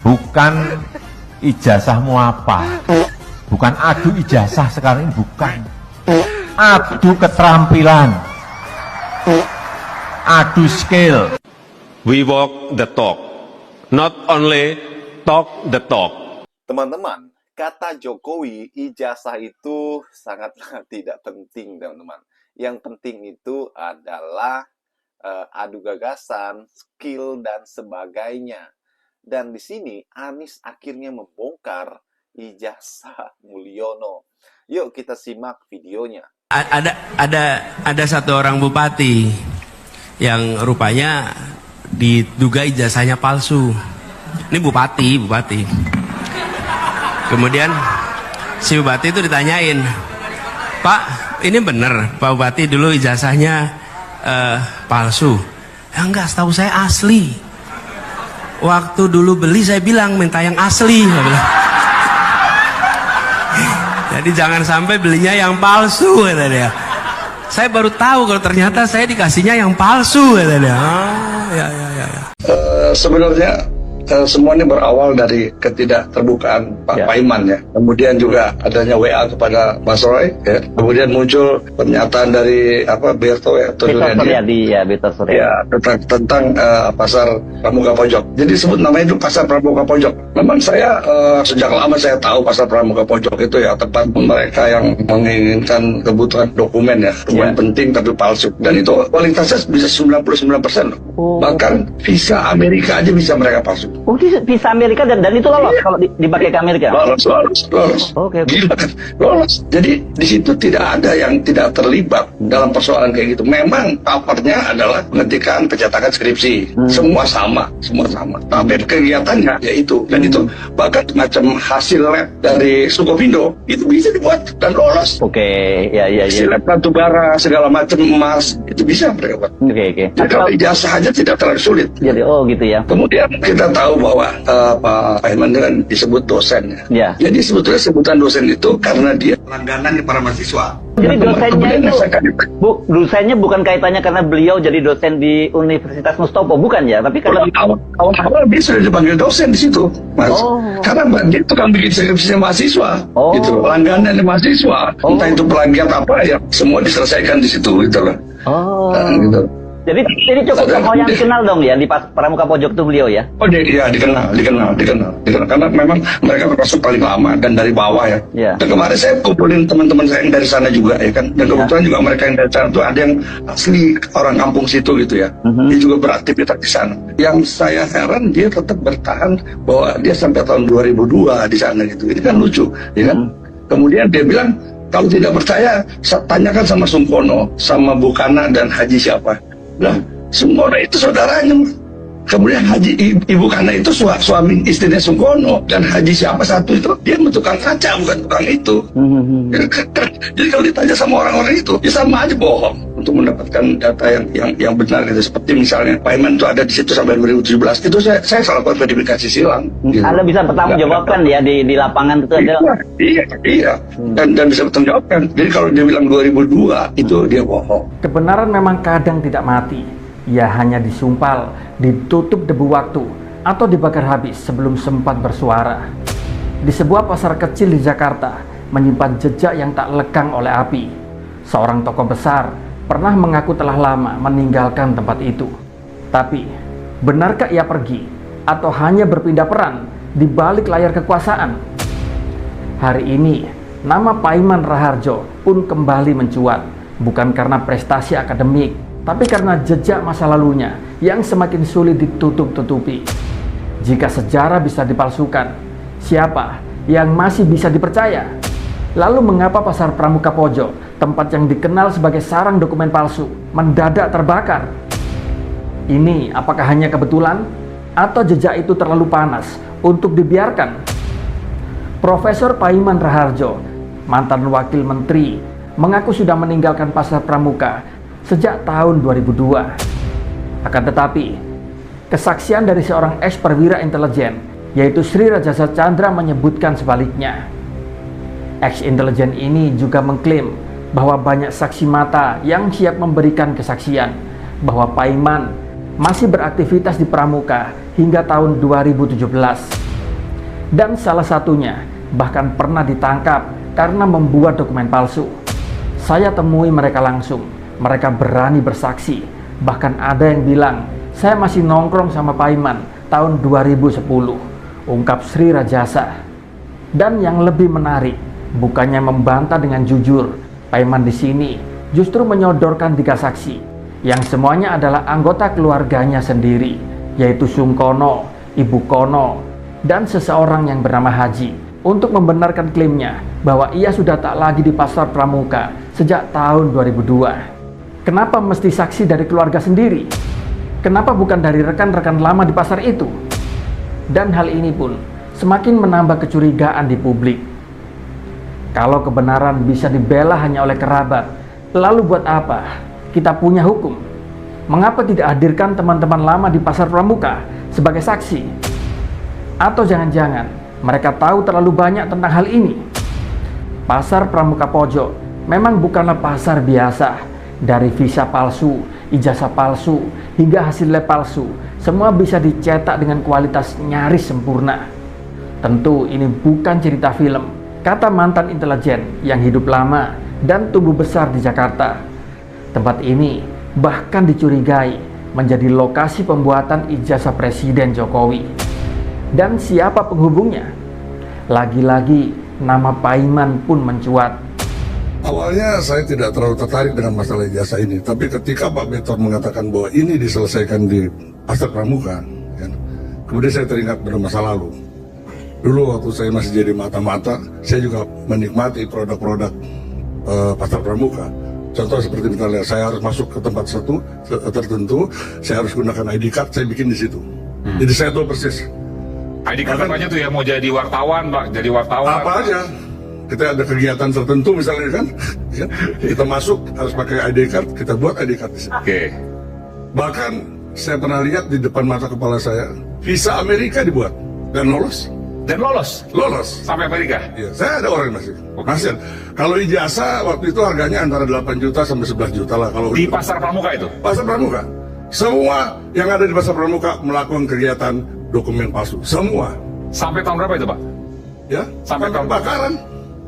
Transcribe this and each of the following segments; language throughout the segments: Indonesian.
Bukan ijazahmu apa, bukan adu ijazah sekarang ini, bukan. Adu keterampilan, adu skill. We walk the talk, not only talk the talk. Teman-teman, kata Jokowi, ijazah itu sangatlah tidak penting, teman-teman. Yang penting itu adalah adu gagasan, skill, dan sebagainya. Dan di sini Anies akhirnya membongkar ijazah Mulyono. Yuk kita simak videonya. Ada satu orang bupati yang rupanya diduga ijazahnya palsu. Ini bupati. Kemudian si bupati itu ditanyain, "Pak, ini benar Pak Bupati dulu ijazahnya palsu?" "Ya enggak, setahu saya asli. Waktu dulu beli saya bilang minta yang asli." Jadi jangan sampai belinya yang palsu, kata dia. Saya baru tahu kalau ternyata saya dikasihnya yang palsu, kata dia. Ya. Sebenarnya semuanya berawal dari ketidakterbukaan Pak Paiman ya. Kemudian juga adanya WA kepada Mas Roy ya. Kemudian muncul pernyataan dari Berto ya, Berto Suryadi ya, tentang pasar Pramuka Pojok. Jadi sebut namanya itu pasar Pramuka Pojok. Memang saya sejak lama saya tahu pasar Pramuka Pojok itu ya tempat mereka yang menginginkan kebutuhan dokumen ya, dokumen penting tapi palsu. Dan itu kualitasnya bisa 99% loh. Bahkan visa Amerika aja bisa mereka palsu. Oh, visa Amerika dan itu lolos kalau dipakai ke Amerika. Lolos. Oke. Gila kan? Lolos. Jadi di situ tidak ada yang tidak terlibat dalam persoalan kayak gitu. Memang papernya adalah pengetikan pencetakan skripsi. Semua sama. Tapi kegiatannya yaitu dan itu bahkan macam hasil lab dari Sukovindo itu bisa dibuat dan lolos. Oke. Ya. Hasil lab batu bara segala macam emas itu bisa mereka buat. Oke. Jadi kalau ijazah aja tidak terlalu sulit. Jadi gitu ya. Kemudian kita tahu bahwa Pak Paiman kan disebut dosen ya. Jadi sebetulnya sebutan dosen itu karena dia langganan para mahasiswa. Jadi dosennya bukan kaitannya karena beliau jadi dosen di Universitas Mustopo, bukan ya? Tapi karena awal dia sudah dipanggil dosen di situ, Mas. Karena dia tukang bikin skripsi mahasiswa, gitu. Langganan mahasiswa, entah itu plagiat apa ya, semua diselesaikan di situ, gitu loh. Gitu. Jadi ini cukup tokoh yang dikenal dong ya di Pramuka Pojok tuh beliau ya? Oh iya, dikenal. Karena memang mereka termasuk paling lama dan dari bawah ya. Dan kemarin saya kumpulin teman-teman saya yang dari sana juga ya kan. Dan kebetulan juga mereka yang dari sana tuh ada yang asli orang kampung situ gitu ya. Dia juga beraktivitas di sana. Yang saya heran dia tetap bertahan bahwa dia sampai tahun 2002 di sana gitu. Ini kan lucu, ya kan? Kemudian dia bilang kalau tidak percaya, tanyakan sama Sungkono, sama Bukana dan Haji siapa. Nah, Sungkono itu saudaranya. Kemudian Ibu Kana itu suami istrinya Sungkono. Dan Haji siapa satu itu, dia tukang kaca, bukan tukang itu. Jadi kalau ditanya sama orang-orang itu, ya sama aja bohong untuk mendapatkan data yang benar gitu. Seperti misalnya Paiman itu ada di situ sampai 2017, itu saya lakukan verifikasi silang. Gitu. Anda bisa bertanggung jawabkan ya di lapangan itu ada. Iya. Dan bisa bertanggung jawabkan. Jadi kalau dia bilang 2002 itu dia bohong. Kebenaran memang kadang tidak mati. Ia hanya disumpal, ditutup debu waktu, atau dibakar habis sebelum sempat bersuara. Di sebuah pasar kecil di Jakarta, menyimpan jejak yang tak lekang oleh api. Seorang tokoh besar pernah mengaku telah lama meninggalkan tempat itu. Tapi, benarkah ia pergi, atau hanya berpindah peran di balik layar kekuasaan? Hari ini, nama Paiman Raharjo pun kembali mencuat, bukan karena prestasi akademik, tapi karena jejak masa lalunya yang semakin sulit ditutup-tutupi. Jika sejarah bisa dipalsukan, siapa yang masih bisa dipercaya? Lalu mengapa pasar Pramuka Pojok, tempat yang dikenal sebagai sarang dokumen palsu, mendadak terbakar? Ini apakah hanya kebetulan? Atau jejak itu terlalu panas untuk dibiarkan? Profesor Paiman Raharjo, mantan wakil menteri, mengaku sudah meninggalkan pasar Pramuka sejak tahun 2002. Akan tetapi, kesaksian dari seorang ex-perwira intelijen, yaitu Sri Rajasa Chandra, menyebutkan sebaliknya. Ex-intelijen ini juga mengklaim bahwa banyak saksi mata yang siap memberikan kesaksian bahwa Paiman masih beraktivitas di Pramuka hingga tahun 2017. Dan salah satunya bahkan pernah ditangkap karena membuat dokumen palsu. Saya temui mereka langsung, mereka berani bersaksi. Bahkan ada yang bilang, saya masih nongkrong sama Pak Iman tahun 2010, ungkap Sri Rajasa. Dan yang lebih menarik, bukannya membantah dengan jujur, Pak Iman di sini justru menyodorkan 3 saksi, yang semuanya adalah anggota keluarganya sendiri, yaitu Sungkono, Ibu Kono, dan seseorang yang bernama Haji, untuk membenarkan klaimnya bahwa ia sudah tak lagi di Pasar Pramuka sejak tahun 2002. Kenapa mesti saksi dari keluarga sendiri? Kenapa bukan dari rekan-rekan lama di pasar itu? Dan hal ini pun semakin menambah kecurigaan di publik. Kalau kebenaran bisa dibela hanya oleh kerabat, lalu buat apa kita punya hukum? Mengapa tidak hadirkan teman-teman lama di Pasar Pramuka sebagai saksi? Atau jangan-jangan mereka tahu terlalu banyak tentang hal ini? Pasar Pramuka Pojok memang bukanlah pasar biasa. Dari visa palsu, ijazah palsu, hingga hasil lab palsu, semua bisa dicetak dengan kualitas nyaris sempurna. Tentu ini bukan cerita film, kata mantan intelijen yang hidup lama dan tumbuh besar di Jakarta. Tempat ini bahkan dicurigai menjadi lokasi pembuatan ijazah Presiden Jokowi. Dan siapa penghubungnya? Lagi-lagi nama Pak Iman pun mencuat. Awalnya saya tidak terlalu tertarik dengan masalah ijazah ini, tapi ketika Pak Betor mengatakan bahwa ini diselesaikan di Pasar Pramuka, kan, kemudian saya teringat pada masa lalu. Dulu waktu saya masih jadi mata-mata, saya juga menikmati produk-produk Pasar Pramuka. Contoh seperti misalnya saya harus masuk ke tempat tertentu, saya harus gunakan ID card, saya bikin di situ. Jadi saya tahu persis. ID card apa aja tuh ya, mau jadi wartawan Pak, jadi wartawan. Apa aja. Kita ada kegiatan tertentu misalnya kan, kita masuk harus pakai ID card, kita buat ID card di sini. Oke. Bahkan saya pernah lihat di depan mata kepala saya, visa Amerika dibuat dan lolos. Dan lolos Lolos. sampai Amerika. Ya, saya ada orang masih. Masih. Kalau ijazah waktu itu harganya antara 8 juta sampai 11 juta lah kalau Di Pasar Pramuka itu. Pasar Pramuka. Semua yang ada di Pasar Pramuka melakukan kegiatan dokumen palsu. Semua. Sampai tahun berapa itu Pak? Ya, Sampai tahun kebakaran.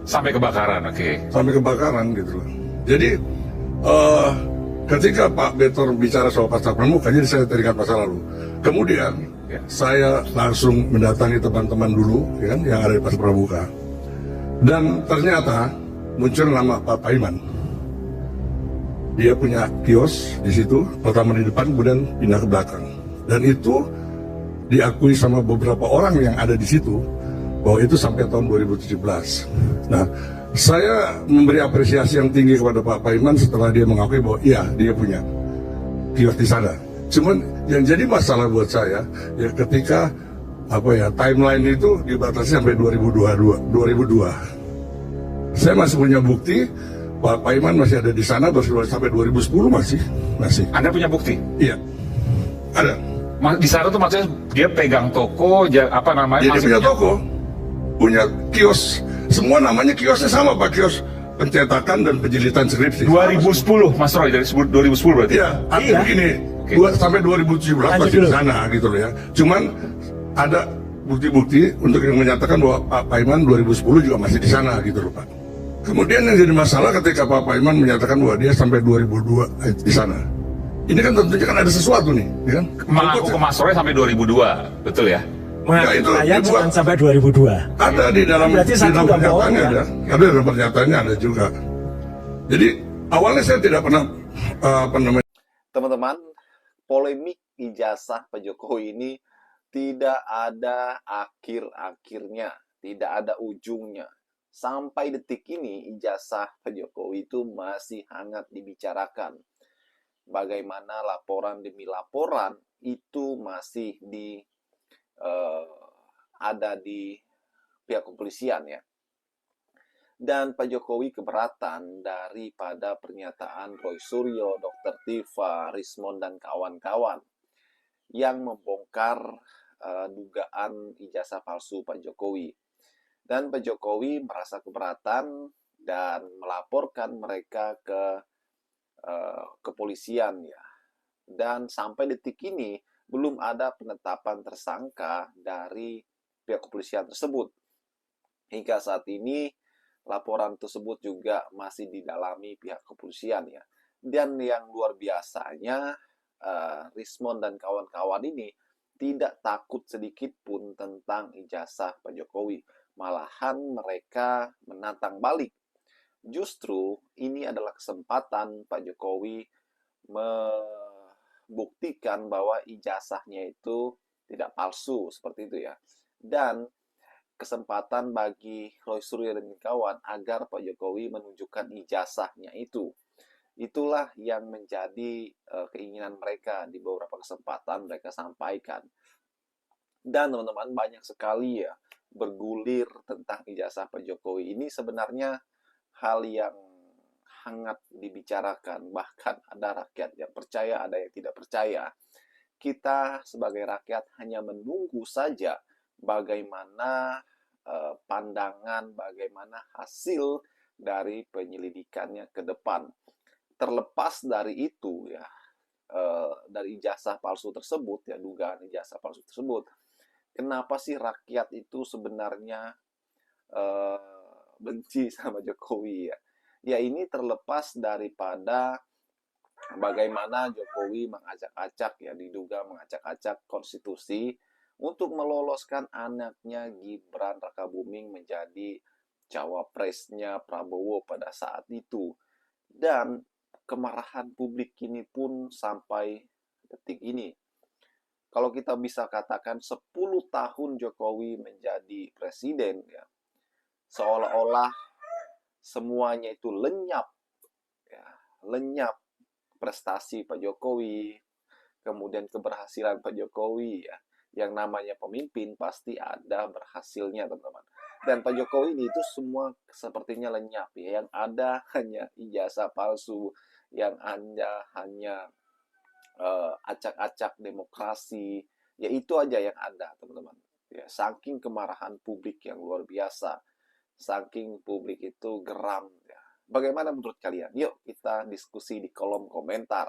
Sampai kebakaran, oke. Sampai kebakaran gitu loh. Jadi ketika Pak Betor bicara soal Pasar Pramuka, jadi saya teringat masa lalu. Kemudian Ya. saya langsung mendatangi teman-teman dulu ya kan, yang ada di Pasar Pramuka. Dan ternyata muncul nama Pak Paiman. Dia punya kios di situ, pertama di depan, kemudian pindah ke belakang. Dan itu diakui sama beberapa orang yang ada di situ, bahwa itu sampai tahun 2017. Nah, saya memberi apresiasi yang tinggi kepada Pak Paiman setelah dia mengakui bahwa iya, dia punya kios di sana. Cuman yang jadi masalah buat saya, ya ketika timeline itu dibatasi sampai 2002. Saya masih punya bukti Pak Paiman masih ada di sana sampai 2010 masih. Anda punya bukti? Iya, ada. Di sana tuh maksudnya dia pegang toko, apa namanya? Dia punya toko, punya kios, semua namanya kiosnya sama Pak, kios pencetakan dan penjilitan skripsi. 2010 Mas Roy, dari 2010 berarti? Iya, artinya begini, sampai 2017 masih di sana gitu loh ya. Cuman ada bukti-bukti untuk yang menyatakan bahwa Pak Paiman 2010 juga masih di sana gitu loh Pak. Kemudian yang jadi masalah ketika Pak Paiman menyatakan bahwa dia sampai 2002 di sana. Ini kan tentunya kan ada sesuatu nih, ya kan? Mengaku ke Mas Roy sampai 2002, betul ya? Ya, itu saya dibuat. cuma sampai 2002. Ada di dalam Berarti satu pernyataannya ya? ada dalam pernyataannya ada juga. Jadi awalnya saya tidak pernah Teman-teman, polemik ijazah Pak Jokowi ini tidak ada akhir-akhirnya, tidak ada ujungnya. Sampai detik ini ijazah Pak Jokowi itu masih hangat dibicarakan. Bagaimana laporan demi laporan itu masih ada di pihak kepolisian ya. Dan Pak Jokowi keberatan daripada pernyataan Roy Suryo, Dr. Tiva, Rismond, dan kawan-kawan yang membongkar dugaan ijazah palsu Pak Jokowi. Dan Pak Jokowi merasa keberatan dan melaporkan mereka ke kepolisian ya. Dan sampai detik ini belum ada penetapan tersangka dari pihak kepolisian tersebut. Hingga saat ini laporan tersebut juga masih didalami pihak kepolisian ya. Dan yang luar biasanya, Rismon dan kawan-kawan ini tidak takut sedikit pun tentang ijazah Pak Jokowi. Malahan mereka menantang balik. Justru ini adalah kesempatan Pak Jokowi membuktikan bahwa ijazahnya itu tidak palsu, seperti itu ya. Dan kesempatan bagi Roy Suryo dan kawan agar Pak Jokowi menunjukkan ijazahnya itu. Itulah yang menjadi keinginan mereka di beberapa kesempatan mereka sampaikan. Dan teman-teman, banyak sekali ya bergulir tentang ijazah Pak Jokowi. Ini sebenarnya hal yang hangat dibicarakan. Bahkan ada rakyat yang percaya, ada yang tidak percaya. Kita sebagai rakyat hanya menunggu saja bagaimana pandangan, bagaimana hasil dari penyelidikannya ke depan. Terlepas dari itu ya, dari ijazah palsu tersebut ya, dugaan ijazah palsu tersebut, kenapa sih rakyat itu sebenarnya benci sama Jokowi ya? Ya ini terlepas daripada bagaimana Jokowi mengacak-acak ya, diduga mengacak-acak konstitusi untuk meloloskan anaknya Gibran Rakabuming menjadi cawapresnya Prabowo pada saat itu. Dan kemarahan publik ini pun sampai detik ini. Kalau kita bisa katakan 10 tahun Jokowi menjadi presiden ya, seolah-olah semuanya itu lenyap ya, lenyap prestasi Pak Jokowi, kemudian keberhasilan Pak Jokowi ya. Yang namanya pemimpin pasti ada berhasilnya, teman-teman. Dan Pak Jokowi ini itu semua sepertinya lenyap ya. Yang ada hanya ijazah palsu, yang ada hanya acak-acak demokrasi. Ya itu aja yang ada, teman-teman. Ya, saking kemarahan publik yang luar biasa, saking publik itu geram ya. Bagaimana menurut kalian? Yuk kita diskusi di kolom komentar.